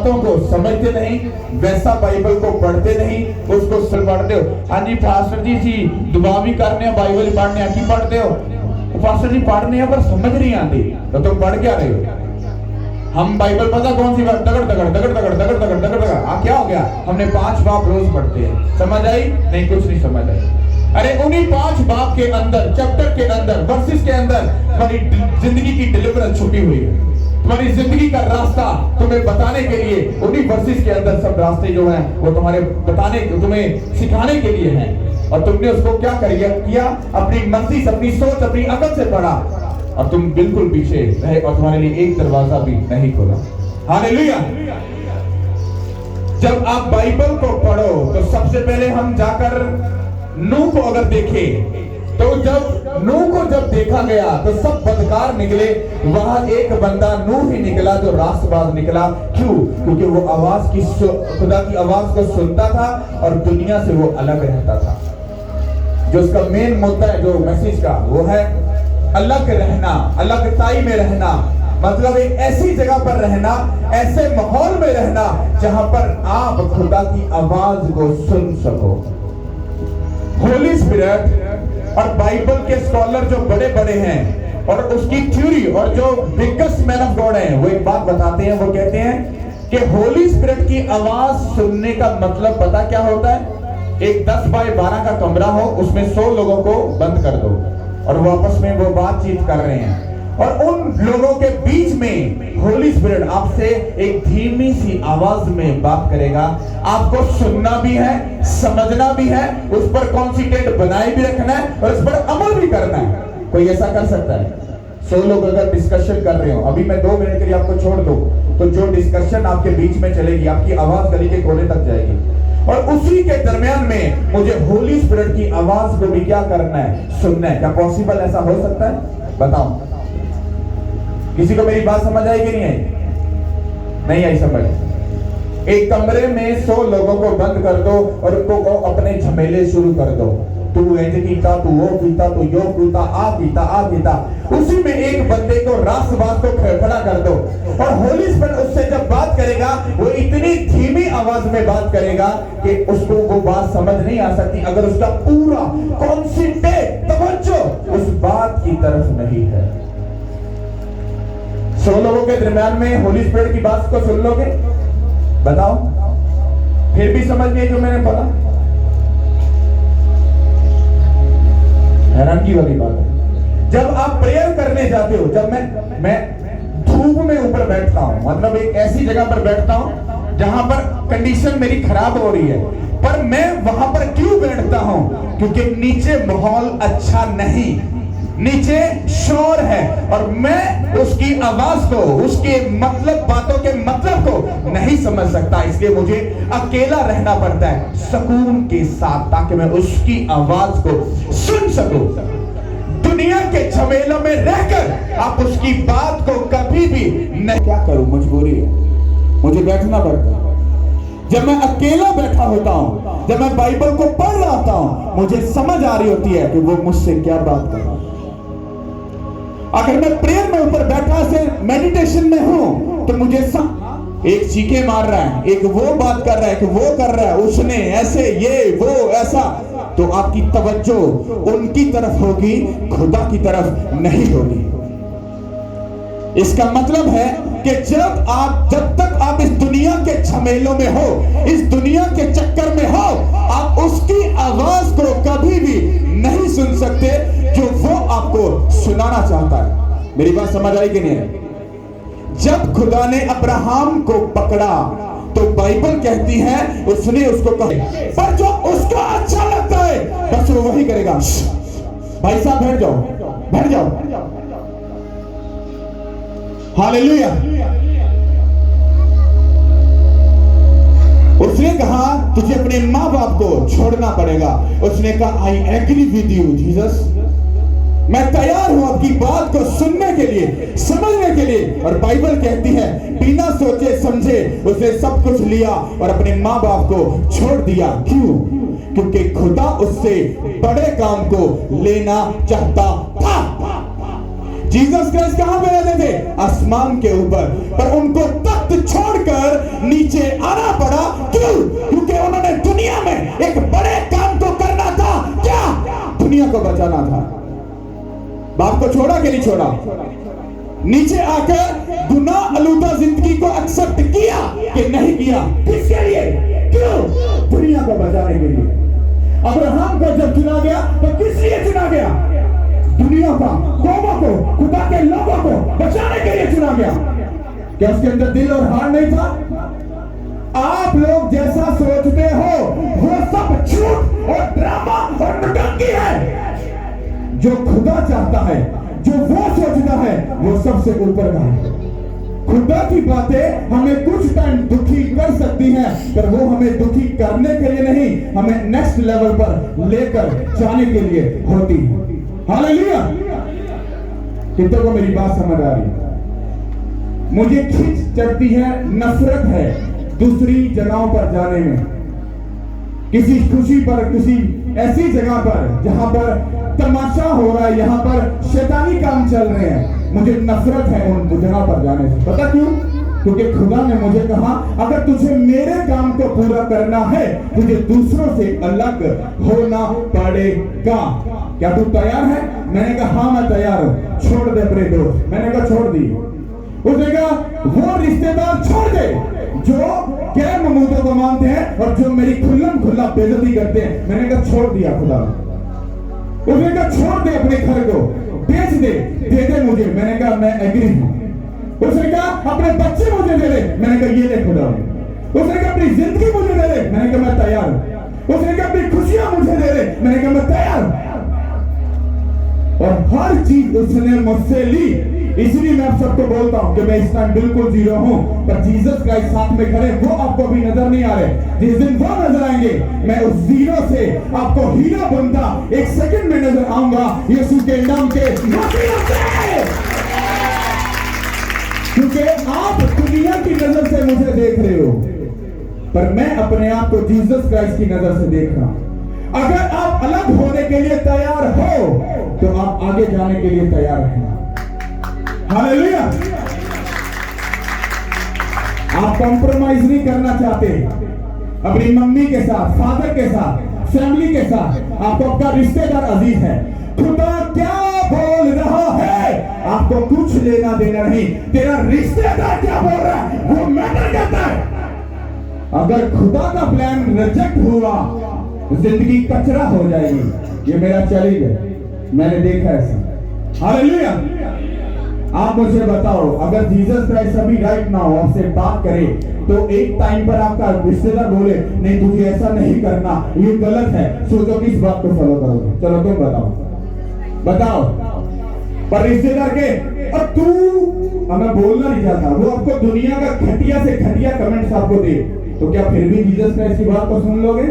बातों को समझते नहीं, वैसा बाइबल को पढ़ते नहीं, उसको सिर्फ पढ़ते हो। हाँ जी पास्टर जी दुआ भी करने बाइबल पढ़ने की पढ़ते हो, पास्टर जी पढ़ने पर समझ नहीं आती, तो तुम पढ़ क्या रहे हो? हम बाइबल पता कौन सी बात, दगड़ दगड़ दगड़ दगड़ दगड़ दगड़ दगड़ दगड़ क्या हो गया? हमने 5 बाप रोज पढ़ते हैं, समझ आई? नहीं, कुछ नहीं समझ आई। अरे उन्हीं 5 बाप के अंदर, चैप्टर के अंदर, वर्सेस के अंदर तुम्हारी जिंदगी की डिलीवरेंस छुपी हुई है। तुम्हारी जिंदगी का रास्ता तुम्हें बताने के लिए उन्हीं वर्सेस के अंदर सब रास्ते जो हैं वो तुम्हारे बताने, तुम्हें सिखाने के लिए हैं। और तुमने उसको क्या किया? अपनी मर्जी से, अपनी सोच, अपनी अकल से पढ़ा, और तुम बिल्कुल पीछे रहे और तुम्हारे लिए एक दरवाजा भी नहीं खोला। हालेलुया। जब आप बाइबल को पढ़ो तो सबसे पहले हम जाकर नूह को अगर देखें तो जब नूह को जब देखा गया तो सब बदकार निकले, वहां एक बंदा नूह ही निकला जो रास्तबाज निकला। क्यों? क्योंकि वो आवाज की, खुदा की आवाज को सुनता था और दुनिया से वो अलग रहता था। जो उसका मेन मुद्दा है जो मैसेज का, वो है अलग रहना, अलगताई में रहना, मतलब एक ऐसी जगह पर रहना, ऐसे माहौल में रहना जहां पर आप खुदा की आवाज को सुन सको। होली स्पिरिट और बाइबल के स्कॉलर जो बड़े बड़े हैं और उसकी थ्योरी और जो बिगेस्ट मैन ऑफ गॉड हैं, वो एक बात बताते हैं। वो कहते हैं कि होली स्पिरिट की आवाज सुनने का मतलब पता क्या होता है? एक 10 बाय 12 का कमरा हो, उसमें 100 लोगों को बंद कर दो और वो आपस में वो बातचीत कर रहे हैं, और उन लोगों के बीच में होली स्पिरिट आपसे एक धीमी सी आवाज में बात करेगा। आपको सुनना भी है, समझना भी है, उस पर कॉन्सेंट्रेट बनाए भी रखना है और उस पर अमल भी करना है। कोई ऐसा कर सकता है? 100 लोग अगर डिस्कशन कर रहे हो, अभी मैं 2 मिनट के लिए आपको छोड़ दूं तो जो डिस्कशन आपके बीच में चलेगी, आपकी आवाज गली के कोने तक जाएगी, और उसी के दरमियान में मुझे होली स्पिरिट की आवाज को भी क्या करना है? सुनना है। क्या पॉसिबल ऐसा हो सकता है? बताओ, किसी को मेरी बात समझ आई कि नहीं आई? नहीं आई समझ? एक कमरे में 100 लोगों को बंद कर दो और उनको अपने झमेले शुरू कर दो। तू ऐसे पीता, तू वो पीता, तू यो पीता, आ पीता। उसी में एक बंदे को रास्तबाज को खड़ा कर दो, और होली स्पिरिट उससे जब बात करेगा वो इतनी धीमी आवाज में बात करेगा कि उसको वो बात समझ नहीं आ सकती अगर उसका पूरा कॉन्सेंट्रेट, तवज्जो उस बात की तरफ नहीं है। 100 लोगों के दरमियान में होली स्पिरिट की बात को सुन लोगे? बताओ, फिर भी समझ नहीं जो मैंने बोला? हैरानगी वाली बात है। जब आप प्रेयर करने जाते हो, जब मैं धूप में ऊपर बैठता हूं, मतलब एक ऐसी जगह पर बैठता हूं जहां पर कंडीशन मेरी खराब हो रही है, पर मैं वहां पर क्यों बैठता हूं? क्योंकि नीचे माहौल अच्छा नहीं, नीचे शोर है और मैं उसकी आवाज को, उसके मतलब, बातों के मतलब को नहीं समझ सकता, इसलिए मुझे अकेला रहना पड़ता है सुकून के साथ, ताकि मैं उसकी आवाज को सुन सकूं। दुनिया के झमेलों में रहकर आप उसकी बात को कभी भी नहीं, क्या करूं, मजबूरी है, मुझे बैठना पड़ता है। जब मैं अकेला बैठा होता हूं, जब मैं बाइबल को पढ़ रहा होता हूं, मुझे समझ आ रही होती है कि वो मुझसे क्या बात कर रहा है। अगर मैं प्रेयर में ऊपर बैठा से मेडिटेशन में हूं तो मुझे एक चीखे मार रहा है, एक वो बात कर रहा है कि वो कर रहा है, उसने ऐसे, ये वो ऐसा, तो आपकी तवज्जो उनकी तरफ होगी, खुदा की तरफ नहीं होगी। इसका मतलब है कि जब तक आप इस दुनिया के झमेलों में हो, इस दुनिया के चक्कर में हो, आप उसकी आवाज को कभी भी नहीं सुन सकते जो वो आपको सुनाना चाहता है। मेरी बात समझ आई कि नहीं? जब खुदा ने अब्राहम को पकड़ा तो बाइबल कहती है उसने उसको कहा, पर जो उसका अच्छा लगता है बस वो वही करेगा। भाई साहब बैठ जाओ, बैठ जाओ। हालेलुया। उसने कहा तुझे अपने माँ बाप को छोड़ना पड़ेगा। उसने कहा I agree with you Jesus, मैं तैयार हूं आपकी बात को सुनने के लिए, समझने के लिए। और बाइबल कहती है बिना सोचे समझे उसने सब कुछ लिया और अपने माँ बाप को छोड़ दिया। क्यों? क्योंकि खुदा उससे बड़े काम को लेना चाहता था। जीसस क्राइस्ट कहां पे रहते थे? आसमान के ऊपर, पर उनको तख्त छोड़कर क्यों? क्योंकि उन्होंने दुनिया में एक बड़े काम को करना था। क्या? दुनिया को बचाना था। बाप को छोड़ा कि नहीं छोड़ा? नीचे आकर गुनाह आलूदा जिंदगी को एक्सेप्ट किया कि नहीं किया? किसके लिए? क्यों? दुनिया को बचाने के लिए। अब्राहम को जब चुना गया तो किस लिए चुना गया? दुनिया का, कौमों को, खुदा के लोगों को बचाने के लिए चुना गया। क्या उसके अंदर दिल और हार नहीं था? आप लोग जैसा सोचते हो वो सब झूठ और ड्रामा और नौटंकी है। जो खुदा चाहता है, जो वो सोचता है, वो सबसे ऊपर का है। खुदा की बातें हमें कुछ टाइम दुखी कर सकती हैं, पर वो हमें दुखी करने के लिए नहीं, हमें नेक्स्ट लेवल पर लेकर जाने के लिए होती है। हालेलुया! कितनों को मेरी बात समझ आ रही है? मुझे खींच चढ़ती है, नफरत है दूसरी जगहों पर जाने में, किसी खुशी पर, किसी ऐसी जगह पर जहां पर तमाशा हो रहा है, यहां पर शैतानी काम चल रहे हैं। मुझे नफरत है उन जगह पर जाने से। पता क्यों? क्योंकि खुदा ने मुझे कहा अगर तुझे मेरे काम को पूरा करना है, तुझे दूसरों से अलग होना पड़ेगा। क्या तू तैयार है? मैंने कहा हाँ मैं तैयार हूं। छोड़ दे अपने दोस्त। मैंने कहा छोड़ दी। उसने कहा वो रिश्तेदार छोड़ दे जो गैर ममूदों को मानते हैं और जो मेरी खुल्लम खुल्ला बेइज्जती करते हैं। मैंने कहा छोड़ दिया खुदा। उसने कहा छोड़ दे अपने घर को, बेच दे, दे दे मुझे। मैंने कहा मैं एग्री हूं। उसने कहा अपने बच्चे मुझे दे दे। मैंने कहा ये ले खुदा। उसने कहा अपनी जिंदगी मुझे दे दे। मैंने कहा मैं तैयार हूं। उसने कहा अपनी खुशियां मुझे दे दे। मैंने कहा मैं तैयार हूं। और हर चीज उसने मुझसे ली। इसलिए मैं आप सबको बोलता हूं कि मैं इस टाइम बिल्कुल जीरो हूं, पर जीसस क्राइस्ट साथ में खड़े, वो आपको भी नजर नहीं आ रहे। जिस दिन वो नजर आएंगे, मैं उस जीरो से आपको हीरो बनता एक सेकंड में नजर आऊंगा, यीशु के नाम के वसीले से। क्योंकि आप दुनिया की नजर से मुझे देख रहे हो, पर मैं अपने आप को जीसस क्राइस्ट की नजर से देख रहा हूं। अगर आप अलग होने के लिए तैयार हो तो आप आगे जाने के लिए तैयार हैं। हालेलुया! आप कॉम्प्रोमाइज नहीं करना चाहते अपनी मम्मी के साथ, फादर के साथ, फैमिली के साथ। आपको आपका रिश्तेदार अजीज है। खुदा क्या बोल रहा है आपको कुछ लेना देना नहीं। तेरा रिश्तेदार क्या बोल रहा है वो मैटर करता है। अगर खुदा का प्लान रिजेक्ट हुआ तो जिंदगी कचरा हो जाएगी। ये मेरा चैलेंज है, मैंने देखा ऐसा। हालेलुया! आप मुझे बताओ, अगर जीसस क्राइस्ट अभी राइट नाउ आपसे बात करे तो एक टाइम पर आपका रिश्तेदार बोले नहीं तुझे ऐसा नहीं करना, ये गलत है, सोचो किस बात को फॉलो करोगे? चलो तुम बताओ। पर रिश्तेदार के और तू, हमें बोलना नहीं चाहता, वो आपको दुनिया का घटिया से घटिया कमेंट्स आपको दे, तो क्या फिर भी जीसस क्राइस्ट की बात को सुन लोगे,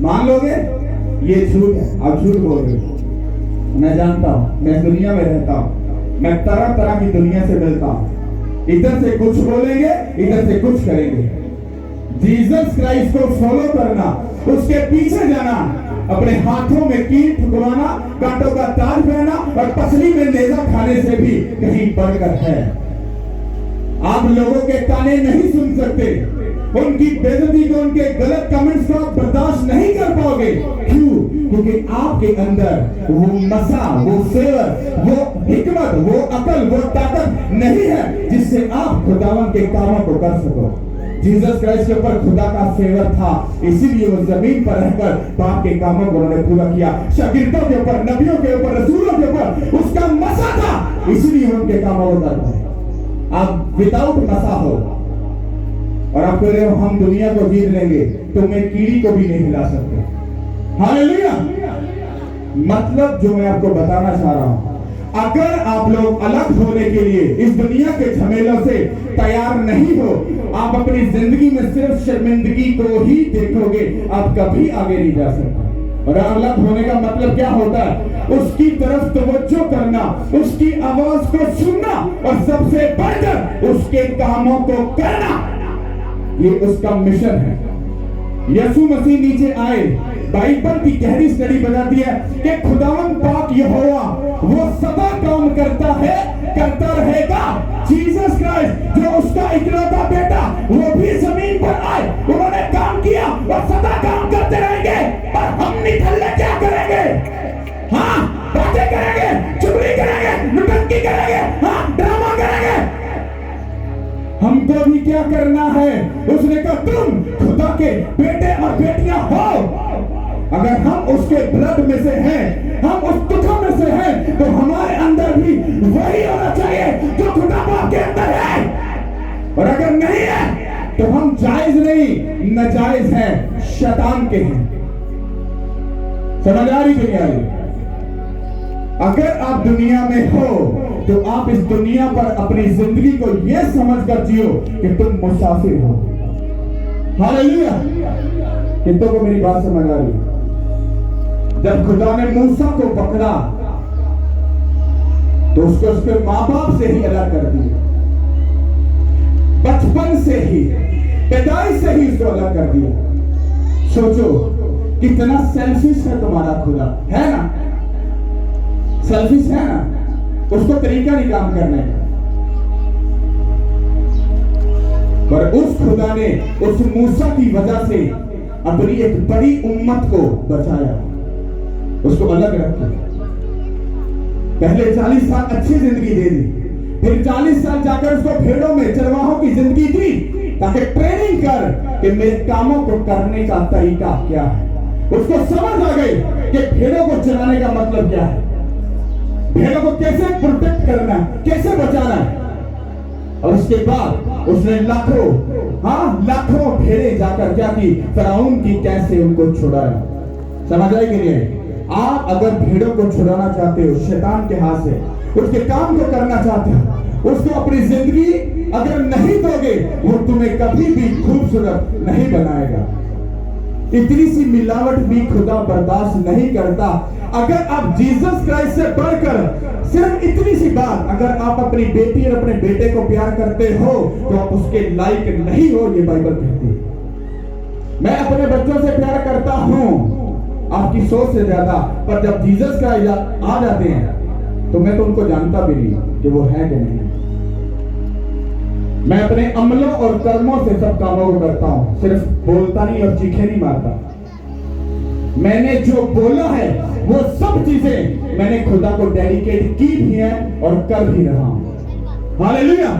मान लोगे? ये झूठ है, आप झूठ बोल रहे हो। मैं जानता हूं, मैं दुनिया में रहता हूं, मैं तरह तरह की दुनिया से मिलता हूं। इधर से कुछ बोलेंगे, इधर से कुछ करेंगे। जीसस क्राइस्ट को फॉलो करना, उसके पीछे जाना, अपने हाथों में कील ठुकवाना, कांटों का ताज पहनना और पसली में नेजा खाने से भी कहीं बढ़कर है। आप लोगों के ताने नहीं सुन सकते, उनकी बेइज्जती को, उनके गलत कमेंट्स को आप बर्दाश्त नहीं कर पाओगे। क्यों? क्योंकि आपके अंदर वो मसा, वो फेवर, वो हिकमत, वो अकल, वो ताकत नहीं है जिससे आप खुदावन के कामों को कर सको। जीसस क्राइस्ट के ऊपर खुदा का फेवर था, इसीलिए वो जमीन पर रहकर बाप के कामों को उन्होंने पूरा किया। शागिर्दों के ऊपर, नबियों के ऊपर, रसूलों के ऊपर उसका मसा था, इसीलिए उनके कामों को करते हैं। आप विदाउट मसा हो और आप कह रहे हो हम दुनिया को जीत लेंगे, तो मैं कीड़ी को भी नहीं हिला सकते। हालेलुया! मतलब जो मैं आपको बताना चाह रहा हूं, अगर आप लोग अलग होने के लिए इस दुनिया के झमेलों से तैयार नहीं हो, आप अपनी जिंदगी में सिर्फ शर्मिंदगी को ही देखोगे, आप कभी आगे नहीं जा सकते। और अलग होने का मतलब क्या होता है? उसकी तरफ तवज्जो करना, उसकी आवाज को सुनना और सबसे बढ़कर उसके कामों को करना। ये उसका मिशन है। यीशु मसीह नीचे आए, बाइबल की गहरी स्टडी बताती है कि खुदावन पाक यहोवा वो सदा काम करता है, करता रहेगा। जीसस क्राइस्ट जो उसका इकलौता बेटा, वो भी जमीन पर आए, उन्होंने काम वो सदा काम करते रहेंगे, पर हम निठल्ले क्या करेंगे? हाँ, बातें करेंगे, चुगली करेंगे, नुटंकी करेंगे, हाँ, ड्रामा करेंगे। हमको भी क्या करना है? उसने कहा तुम खुदा के बेटे और बेटियां हो। अगर हम उसके ब्लड में से हैं, हम उस तुखा में से हैं, तो हमारे अंदर भी वही होना चाहिए जो खुदा बाप के अंदर है। और अगर नहीं है तो हम जायज नहीं, नाजायज हैं, शैतान के हैं। समझ आ रही कि नहीं आ रही? अगर आप दुनिया में हो तो आप इस दुनिया पर अपनी जिंदगी को यह समझकर जियो कि तुम मुसाफिर हो। हालेलुया। कितनों को मेरी बात समझ आ रही? जब खुदा ने मूसा को पकड़ा तो उसको उसके मां बाप से ही अलग कर दिया, बचपन से ही, पैदाइश से ही उसको अलग कर दिया। सोचो कितना सेल्फिश है तुम्हारा खुदा, है ना? सेल्फिश है ना? उसको तरीका नहीं काम करने का, पर उस खुदा ने उस मूसा की वजह से अपनी एक बड़ी उम्मत को बचाया, उसको अलग रखा। पहले 40 साल अच्छी जिंदगी दे दी, फिर 40 साल जाकर उसको भेड़ों में चरवाहों की जिंदगी दी, ताकि ट्रेनिंग कर कि मेरे कामों को करने का तरीका क्या है। उसको समझ आ गई कि भेड़ों को चराने का मतलब क्या है, भेड़ों को कैसे प्रोटेक्ट करना है, कैसे बचाना है। और उसके बाद उसने लाखों भेड़े जाकर क्या की, फिरौन की कैसे उनको छुड़ाया। समझ आई कि नहीं? आप अगर भेड़ों को छुड़ाना चाहते हो शैतान के हाथ से, उसके काम को करना चाहते हो, उसको अपनी जिंदगी अगर नहीं दोगे, वो तुम्हें कभी भी खूबसूरत नहीं बनाएगा। इतनी सी मिलावट भी खुदा बर्दाश्त नहीं करता। अगर आप जीसस क्राइस्ट से बढ़कर सिर्फ इतनी सी बात, अगर आप अपनी बेटी और अपने बेटे को प्यार करते हो तो आप उसके लायक नहीं हो, ये बाइबल कहती है। मैं अपने बच्चों से प्यार करता हूं आपकी सोच से ज्यादा, पर जब जीसस क्राइस्ट आ जाते हैं तो मैं तो उनको जानता भी नहीं कि वो है कि नहीं। मैं अपने अमलों और कर्मों से सब कामों को करता हूं, सिर्फ बोलता नहीं और चीखे नहीं मारता। मैंने जो बोला है वो सब चीजें मैंने खुदा को डेडिकेट की भी है और कर भी रहा हूं। हालेलुया।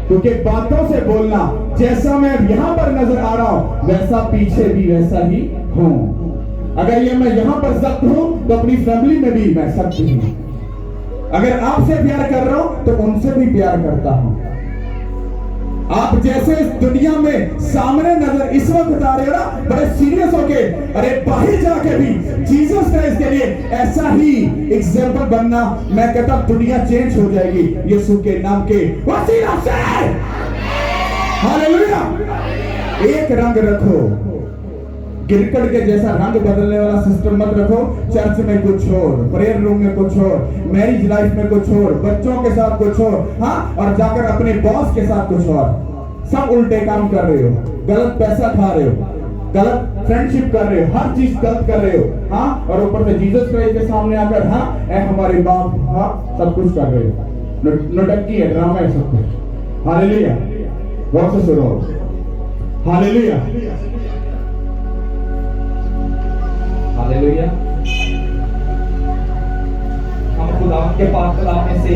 क्योंकि बातों से बोलना, जैसा मैं यहां पर नजर आ रहा हूं वैसा पीछे भी वैसा ही हूं। अगर ये मैं यहां पर सख्त हूं तो अपनी फैमिली में भी मैं सख्त हूं। अगर आपसे प्यार कर रहा हूं तो उनसे भी प्यार करता हूं। आप जैसे इस दुनिया में सामने नजर इस वक्त आ रहे हो ना, बड़े सीरियस होके, अरे बाहर जाके भी जीसस क्राइस्ट के लिए ऐसा ही एग्जाम्पल बनना। मैं कहता दुनिया चेंज हो जाएगी यीशु के नाम के वसीला से। हालेलुया। एक रंग रखो, गिरकट के जैसा रंग बदलने वाला सिस्टम मत रखो। चर्च में कुछ और, प्रेयर रूम में कुछ और, मैरिज लाइफ में कुछ और, बच्चों के साथ कुछ और, हाँ, और जाकर अपने बॉस के साथ कुछ और। सब उल्टे काम कर रहे हो, गलत पैसा खा रहे हो, गलत फ्रेंडशिप कर रहे हो, हर चीज गलत कर रहे हो, हाँ, और ऊपर से जीसस क्राइस्ट के सामने आकर हाँ ऐ हमारे बाप, हाँ, सब कुछ कर रहे हो। नौटंकी है, ड्रामा है सब कुछ। हालेलुया। बहुत से सुनो। हालेलुया। हालेलुया। हम खुदा के पाक कलाम में से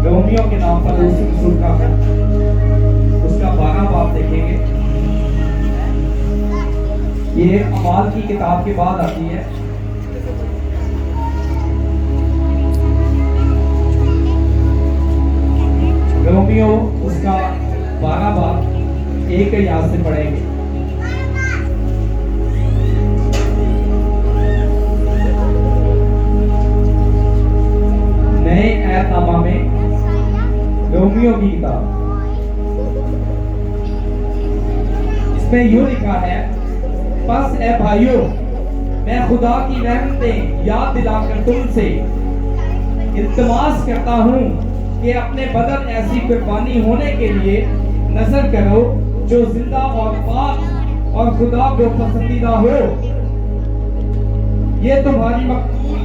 रोमियो के नाम पर उसका 12 बाब देखेंगे। ये अमाल की किताब के बाद आती है। रोमियो उसका 12 बाब 1 याद से पढ़ेंगे। नए ऐतनामा में रोमियो की किताब, इसमें यूं लिखा है, बस ए भाइयों, मैं खुदा की रहमतें याद दिलाकर तुमसे इल्तिमास करता हूं कि अपने बदन ऐसी कुर्बानी होने के लिए नजर करो जो जिंदा और पाक और खुदा को पसंदीदा हो। ये तुम्हारी मकबूल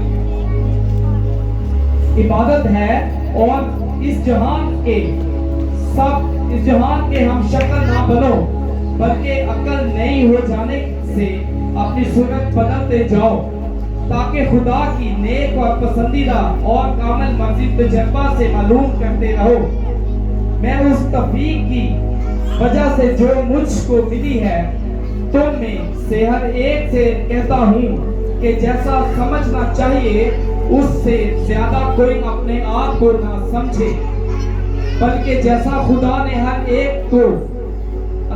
इबादत है। और इस जहान के हम शक्ल ना बनो, बल्कि अक्ल नहीं हो जाने से अपनी सूरत बदलते जाओ, ताकि खुदा की नेक और पसंदीदा और कामिल मर्जी तजर्बा से मालूम करते रहो। मैं उस तौफीक की वजह से जो मुझको मिली है, तुम में से हर एक से कहता हूँ कि जैसा समझना चाहिए उससे ज्यादा कोई अपने आप को ना समझे, बल्कि जैसा खुदा ने हर एक को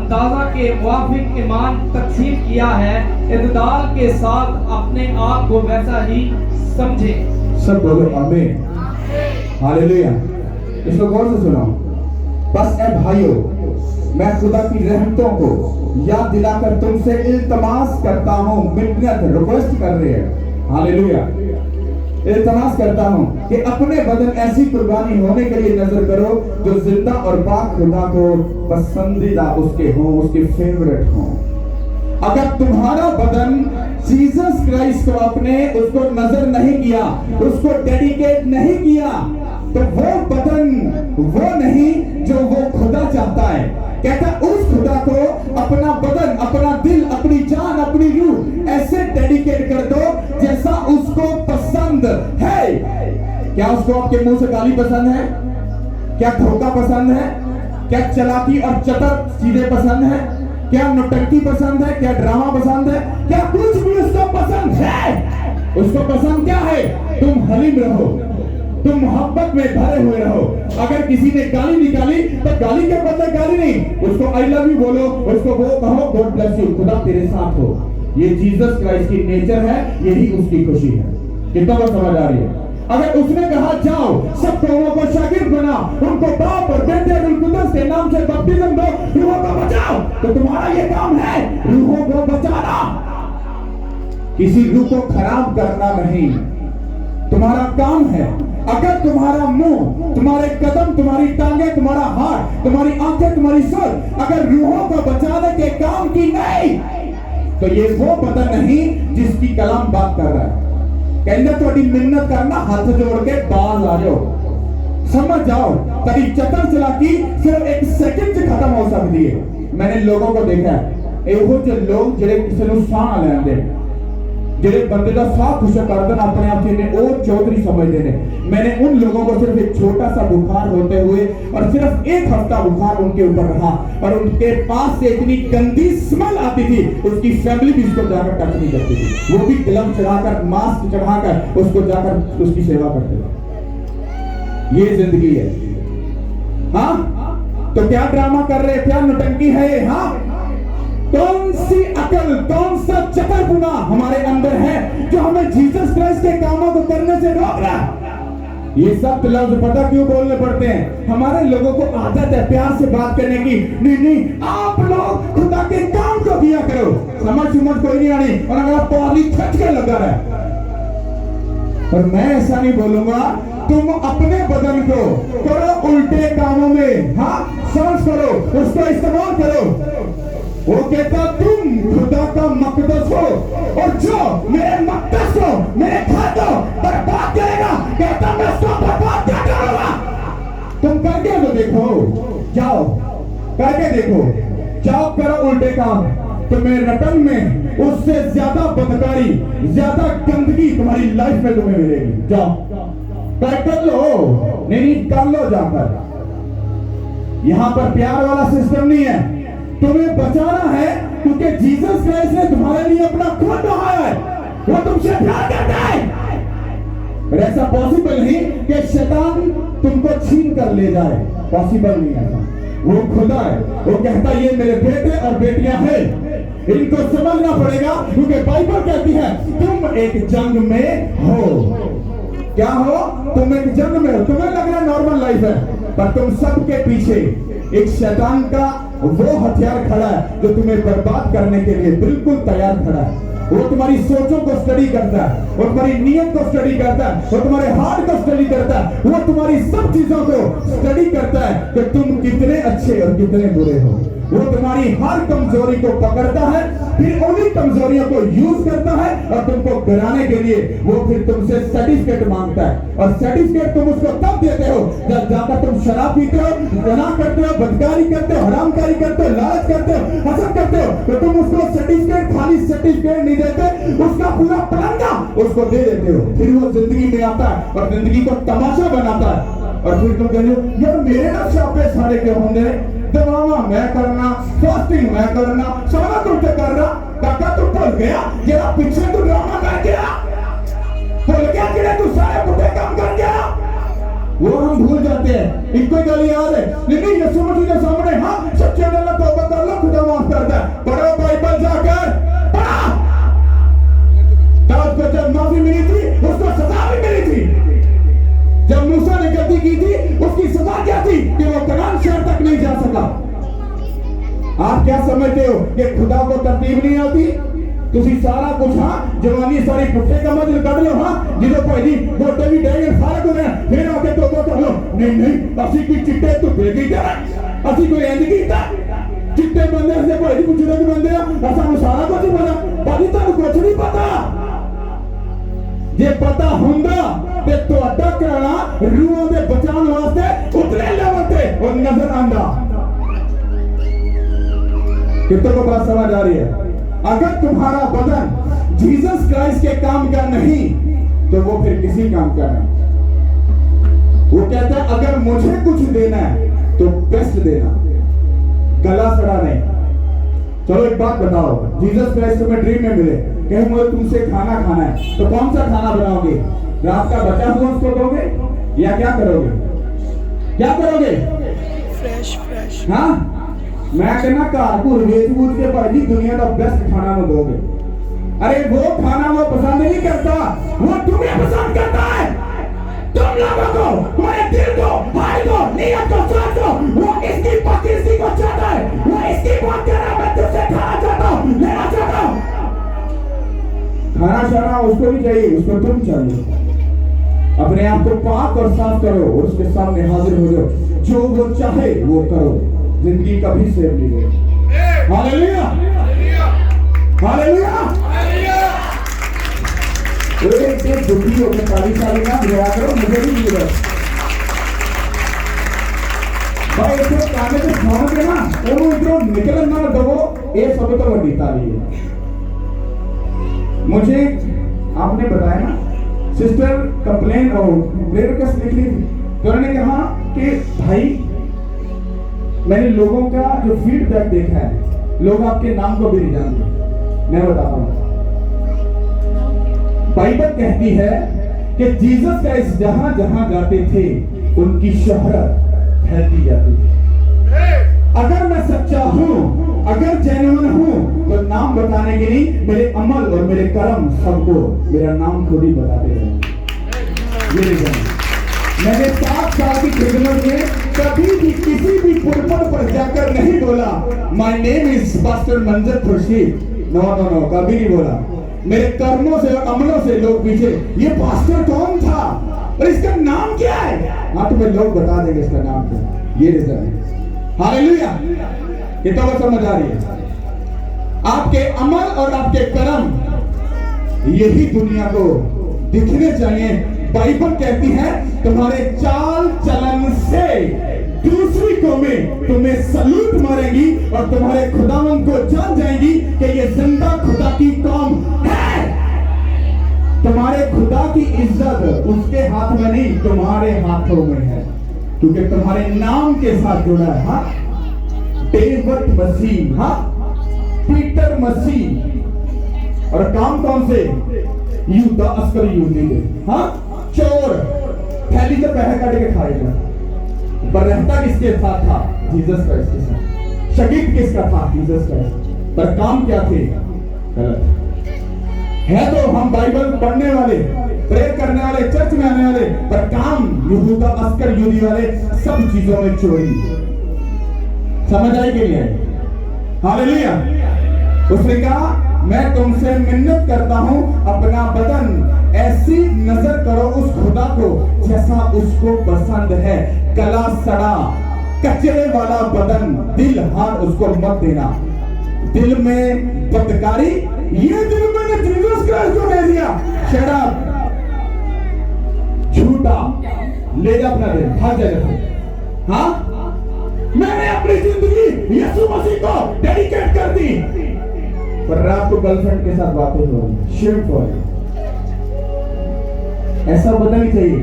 अंदाजा के मुवाफिक ईमान तकसीम किया है, इत्दाल के साथ अपने आप को वैसा ही समझे। सब बोलो आमीन, हालेलुया। इसको गौर से सुनो। बस ए भाइयों, मैं खुदा की रहमतों को याद दिलाकर तुमसे इल्तमास करता हूँ, मिन्नत रिक्वेस्ट कर रहे हैं, हालेलुया, इल्तमास करता हूँ कि अपने बदन ऐसी कुर्बानी होने के लिए नजर करो जो जिंदा और पाक खुदा को पसंदीदा उसके हो, उसके फेवरेट हो। अगर तुम्हारा बदन जीसस क्राइस्ट को अपने उसको नजर नहीं किया, उसको डेडिकेट नहीं किया, तो वो बदन वो नहीं जो वो खुदा चाहता है। कहता उस खुदा को अपना बदन, अपना दिल, अपनी जान, अपनी रूह ऐसे डेडिकेट कर दो जैसा उसको पसंद है। क्या उसको आपके मुंह से गाली पसंद है? क्या धोखा पसंद है? क्या चालाकी और चतर चीजें पसंद है? क्या नौटंकी पसंद है? क्या ड्रामा पसंद है? क्या कुछ भी उसको पसंद है? उसको पसंद क्या है? तुम हलीम रहो, तुम मोहब्बत में भरे हुए रहो। अगर किसी ने गाली निकाली तो गाली के बदले गाली नहीं, उसको आई लव यू बोलो, उसको वो कहो गॉड ब्लेस यू, खुदा तेरे साथ हो। ये जीसस क्राइस्ट की नेचर है, यही उसकी खुशी है। कितना बात समझ आ रही है? अगर उसने कहा जाओ सब कौमों को शागिर्द बना, उनको बाप और बेटे कुदस के नाम से बपतिस्म दो, रूहों को बचाओ, तो तुम्हारा ये काम है, रूहों को बचाना। किसी रूह को खराब करना नहीं तुम्हारा काम है। अगर तुम्हारा मुंह, तुम्हारे कदम, तुम्हारी टांगे, तुम्हारा हाथ, तुम्हारी आंखें, तुम्हारी सुर अगर रूहों को बचाने के काम की नहीं, तो ये वो बदन नहीं जिसकी कलाम बात कर रहा है। कहना थोड़ी मिन्नत करना, हाथ जोड़ के बाज आ जाओ, समझ जाओ तभी चतर चलाकी सिर्फ एक सेकंड से खत्म हो सकती है। मैंने लोगों को देखा है, एहो जो लोग जेड़े किसी को साह लेंदे, जेड़े बंदे का साह खुश कर देना अपने आप ने और चौधरी समझते हैं। मैंने उन लोगों को सिर्फ एक छोटा सा बुखार होते हुए और सिर्फ एक हफ्ता बुखार उनके ऊपर रहा और उनके पास से इतनी गंदी स्मेल आती थी, उसकी फैमिली भी उसको जाकर टच नहीं करती थी। वो भी ग्लव चढ़ाकर, मास्क चढ़ाकर उसको जाकर उसकी सेवा करते थे। ये जिंदगी है। हाँ, तो क्या ड्रामा कर रहे, क्या नौटंकी है ये? हाँ, कौन सी अकल, कौन सा चतुरपुना हमारे अंदर है जो हमें जीसस क्राइस्ट के कामों को करने से रोक रहा है? ये सब लफ्ज पता क्यों बोलने पड़ते हैं? हमारे लोगों को आदत है प्यार से बात करने की। नहीं, आप लोग खुदा के काम को किया करो, समझ कोई नहीं आनी, और अगर आप पौधी खच के लगा रहे, और मैं ऐसा नहीं बोलूंगा। तुम अपने बदन को करो उल्टे कामों में, हाँ, सर्च करो, उसको इस्तेमाल करो। वो कहता तुम खुदा का मकदस हो, और जो मेरे मकदस को, मेरे घर को बर्बाद करेगा, कहता मैं उसको बर्बाद क्या करूंगा। तुम करके तो देखो, जाओ करके देखो, जाओ करो उल्टे काम, तुम्हें रटन में उससे ज्यादा बदकारी, ज्यादा गंदगी तुम्हारी लाइफ में तुम्हें मिलेगी। जाओ कर लो, नहीं कर लो जाकर। यहां पर प्यार वाला सिस्टम नहीं है, तुम्हें बचाना है, क्योंकि जीसस क्राइस्ट ने तुम्हारे लिए अपना खून बहाया है, वो तुमसे प्यार करता है। और ऐसा पॉसिबल नहीं कि शैतान तुमको छीन कर ले जाए, पॉसिबल नहीं है। वो खुदा है, वो कहता ये मेरे बेटे और बेटियां हैं, इनको समझना पड़ेगा, क्योंकि बाइबल कहती है तुम एक जंग में हो। क्या हो? तुम एक जंग में हो। तुम्हें लग रहा नॉर्मल लाइफ है, पर तुम सबके पीछे एक शैतान का वो हथियार खड़ा है जो तुम्हें बर्बाद करने के लिए बिल्कुल तैयार खड़ा है। वो तुम्हारी सोचों को स्टडी करता है, वो तुम्हारी नीयत को स्टडी करता है, वो तुम्हारे हार्ट को स्टडी करता है, वो तुम्हारी सब चीजों को स्टडी करता है कि तुम कितने अच्छे और कितने बुरे हो। वो तुम्हारी हर कमजोरी को पकड़ता है, फिर उन्हीं कमजोरियों को यूज करता है और तुमको गिराने के लिए वो फिर तुमसे सर्टिफिकेट मांगता है। और सर्टिफिकेट तुम उसको तब देते हो जब जाकर तुम शराब पीते हो, गुनाह करते हो, बदकारी करते हो, हरामकारी करते हो, लालच करते हो, हसद करते हो, तो तुम उसको सर्टिफिकेट, खाली सर्टिफिकेट नहीं देते, उसका पूरा पलंगा उसको दे देते हो। फिर वो जिंदगी में आता है और जिंदगी को तमाशा बनाता है। और फिर तुम कहते हो यार मेरे ना छापे सारे क्यों होंगे, दवावा मैं करना, फास्टिंग मैं करना, सारा कुछ करना। काका तू भूल गया जरा पीछे तू ड्रामा कर गया, भूल गया कि तू सारे पुठे काम कर गया। वो हम भूल जाते हैं। इनको गल याद है, नहीं यीशु मसीह के सामने हाँ सच्चे दिल से तौबा कर लो, खुदा माफ करता है। पढ़ो बाइबल जाकर, पढ़ा। दाऊद को जब माफी मिली थी उसको सजा भी मिली थी। जब मूसा ने गलती की थी उसकी सजा क्या थी कि वो कनान शहर तक नहीं जा सका। आप क्या समझते हो कि खुदा को तरतीब नहीं आती? तुसी सारा कुछ हाँ जवानी सारी पुठे का मजल कर लो हाँ जिदो भाई गोटे भी डेगे सारा कुछ फिर आके तौबा कर लो। नहीं असी कोई चिट्टे तो बेगी जाना, असी कोई इंज कीता चिट्टे बंदे से भाई पुछदे कि बंदे असां सारा कुछ पता, भाई तुहानू कुछ नहीं पता। जे पता हुंदा ते तुहाडा कहना रूहां दे बचाने वास्ते उतले लेवल ते और नजर आंदा। कितनों को बात समझ आ रही है? अगर तुम्हारा बदन जीसस क्राइस्ट के काम का नहीं तो वो फिर किसी काम का नहीं। वो कहता है अगर मुझे कुछ देना है तो बेस्ट देना, गला सड़ा नहीं। चलो एक बात बताओ, जीसस क्राइस्ट तुम्हें ड्रीम में मिले, कहे मुझे तुमसे खाना खाना है, तो कौन सा खाना बनाओगे? रात का बचा हुआ उसको दोगे या क्या करोगे? क्या करोगे? फ्रेश हाँ मैं कहना कारपुर वेच बूझ के भाई दुनिया का बेस्ट खाना वो दोगे। अरे वो खाना वो पसंद नहीं करता, वो तुम्हें पसंद करता है। तुम लोगों को, तुम्हारे दिल को, भाई को, नियत को, सोच को, वो इसकी पतिसी को चाहता है, वो इसकी बात कर रहा है। मैं तुझसे खाना चाहता हूँ, लेना चाहता हूँ। खाना चाहना उसको भी चाहिए, उसको तुम चाहिए। अपने आप को पाक और साफ करो और उसके सामने हाजिर हो जाओ। जो वो चाहे वो करो, जिंदगी कभी सेव नहीं होगी। Hallelujah hallelujah. एक दुखी होकर ताली ताली ना दिया करो, मुझे भी मिल रहा भाई इधर काने से खाओ के ना वो इधर निकल ना दो, ये सब तो बड़ी ताली है। मुझे आपने बताया ना सिस्टर कंप्लेन और प्रेयर का लिख ली थी, तो उन्होंने कहा कि भाई मैंने लोगों का जो फीडबैक देखा है, लोग आपके नाम को भी नहीं जानते। मैं बताता हूँ, बाइबल कहती है कि जीसस क्राइस्ट जहां जहां जाते थे उनकी शोहरत फैलती जाती थी। अगर मैं सच्चा हूं, अगर जेन्युइन हूं, तो नाम बताने के लिए मेरे अमल और मेरे कर्म सबको मेरा नाम खुद ही बताते रहे। मैंने 7 साल की खिदमत में कभी भी किसी भी पुलपट पर जाकर नहीं बोला माय नेम इज पास्टर मंजर खुर्शीद। नो, कभी नहीं बोला। मेरे कर्मों से और अमलों से लोग पूछे ये पास्टर कौन था और इसका नाम क्या है? हाँ तुम्हें लोग बता देंगे इसका नाम क्या। ये रीजन है। हालेलुया। कितना बात समझ आ रही है? आपके अमल और आपके कर्म यही दुनिया को दिखने चाहिए। बाइबल कहती है तुम्हारे चाल चलन से दूसरी कौमें तुम्हें सलूट मारेंगी और तुम्हारे खुदावन को जान जाएंगी कि ये जिंदा खुदा की कौम है। तुम्हारे खुदा की इज्जत उसके हाथ में नहीं तुम्हारे हाथों में है, क्योंकि तुम्हारे नाम के साथ जुड़ा है। हाँ डेविड मसीह, हाँ पीटर मसीह। और काम कौन से? यूदा अस्करियोती ने। हाँ चोर थैली से पैसे काट के खाएगा, पर रहता किसके साथ था? जीसस क्राइस्ट के साथ। शहीद किसका था? Jesus Christ. पर काम क्या थे? गलत है। तो हम बाइबल पढ़ने वाले, प्रेयर करने वाले, चर्च में आने वाले, पर काम यहूदा अस्करियोती वाले सब चीजों में चोरी। समझ आई कि नहीं? हालेलुया। उसने कहा मैं तुमसे मिन्नत करता हूं अपना बदन ऐसी नजर करो उस खुदा को जैसा उसको पसंद है। गला सड़ा कचरे वाला बदन, दिल हाथ उसको मत देना। दिल में बदकारी, ये दिल मैंने जीसस क्राइस्ट को दे दिया। शराब, झूठा, ले जा अपना दिल, भाग जा जैसे। हाँ, मैंने अपनी जिंदगी यीशु मसीह को डेडिकेट कर दी, पर रात को गर्लफ्रेंड के साथ बातें हो रही, शिफ्ट हो रही। ऐसा बनना नहीं चाहिए।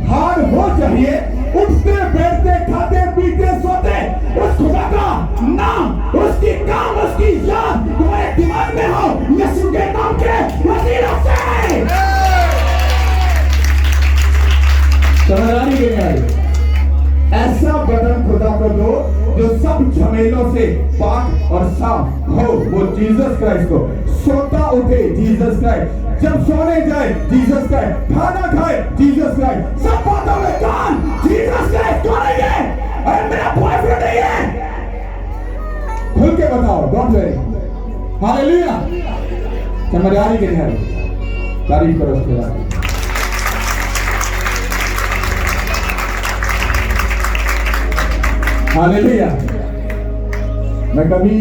हार्ड वो चाहिए, उठते बैठते खाते पीते सोते उस खुदा का नाम, उसकी काम, उसकी याद तुम्हारे दिमाग में हो, यीशु के नाम के वसीले से। समझ आ रही है? ऐसा बदन खुदा को दो जो सब झमेलों से पाक और साफ हो। वो जीसस क्राइस्ट को, सोता उठे जीसस क्राइस्ट, जब सोने जाए जीसस क्राइस्ट, खाना खाए जीसस क्राइस्ट, सब बातों में कान जीसस क्राइस्ट। कौन है ये? अरे मेरा बॉयफ्रेंड नहीं है। खुल के बताओ, डोंट वरी। हालेलुया। समझ आ रही कि नहीं? तारीफ करो उसके बाद। हालेलुया। मैं कभी